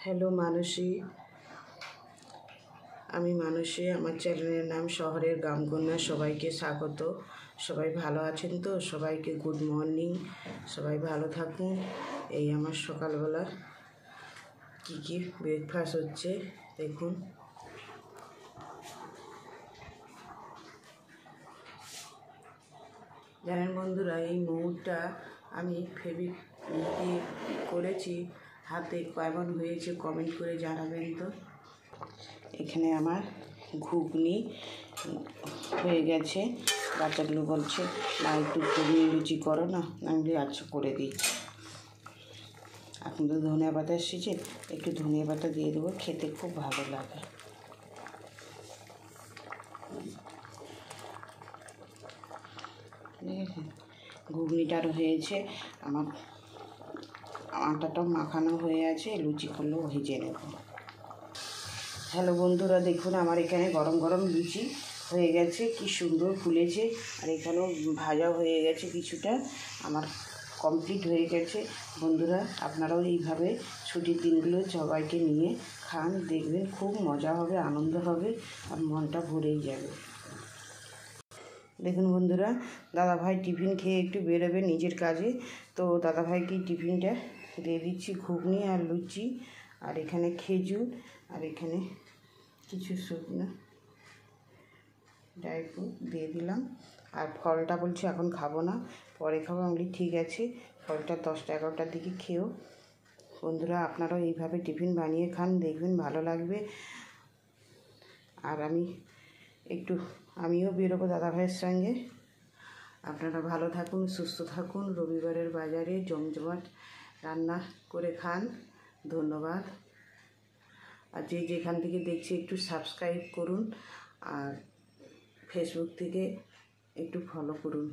Hello মানসী, আমি মানসী। আমার চ্যানেলের নাম শহরের গ্রামকন্যা। সবাইকে স্বাগত। সবাই ভালো আছেন তো? সবাইকে গুড মর্নিং। সবাই ভালো থাকুন। এই আমার সকালবেলা কি ব্রেকফাস্ট হচ্ছে দেখুন। জানেন বন্ধুরা, এই মৌটা আমি ফেব্রিক দিয়ে করেছি হাতে। কেমন হয়েছে কমেন্ট করে জানাবেন তো। এখানে আমার ঘুগনি হয়ে গেছে। বাচ্চাগুলো বলছে মা একটু ঘুগনি লুচি করো না। আমি বলি আচ্ছা করে দিই। এখন তো ধনিয়া পাতা এসেছে, একটু ধনিয়া পাতা দিয়ে দেবো, খেতে খুব ভালো লাগে। ঘুগনিটারও হয়েছে, আমার আটাটাও মাখানো হয়ে আছে, লুচি করলেও ভেজে নেব। হ্যালো বন্ধুরা, দেখুন আমার এখানে গরম গরম লুচি হয়ে গেছে, কি সুন্দর ফুলেছে। আর এখানেও ভাজা হয়ে গেছে কিছুটা, আমার কমপ্লিট হয়ে গেছে। বন্ধুরা আপনারাও এইভাবে ছুটির দিনগুলো সবাইকে নিয়ে খান, দেখবেন খুব মজা হবে, আনন্দ হবে, আর মনটা ভরেই যাবে। দেখুন বন্ধুরা, দাদাভাই টিফিন খেয়ে একটু বেরোবে নিজের কাজে, তো দাদাভাইকে টিফিনটা দিয়ে দিচ্ছি, ঘুগনি আর লুচি, আর এখানে খেজুর, আর এখানে কিছু শুকনো ড্রাই ফ্রুট দিয়ে দিলাম। আর ফলটা বলছি এখন খাবো না, পরে খাবো। আমি ঠিক আছে, ফলটা 10টা-11টার দিকে খেও। বন্ধুরা আপনারাও এইভাবে টিফিন বানিয়ে খান, দেখবেন ভালো লাগবে। আর আমিও বেরোবো দাদাভাইয়ের সঙ্গে। আপনারা ভালো থাকুন, সুস্থ থাকুন। রবিবারের বাজারে জমজমাট রান্না করে খান। ধন্যবাদ। আর যেখান থেকে দেখছি একটু সাবস্ক্রাইব করুন, আর ফেসবুক থেকে একটু ফলো করুন।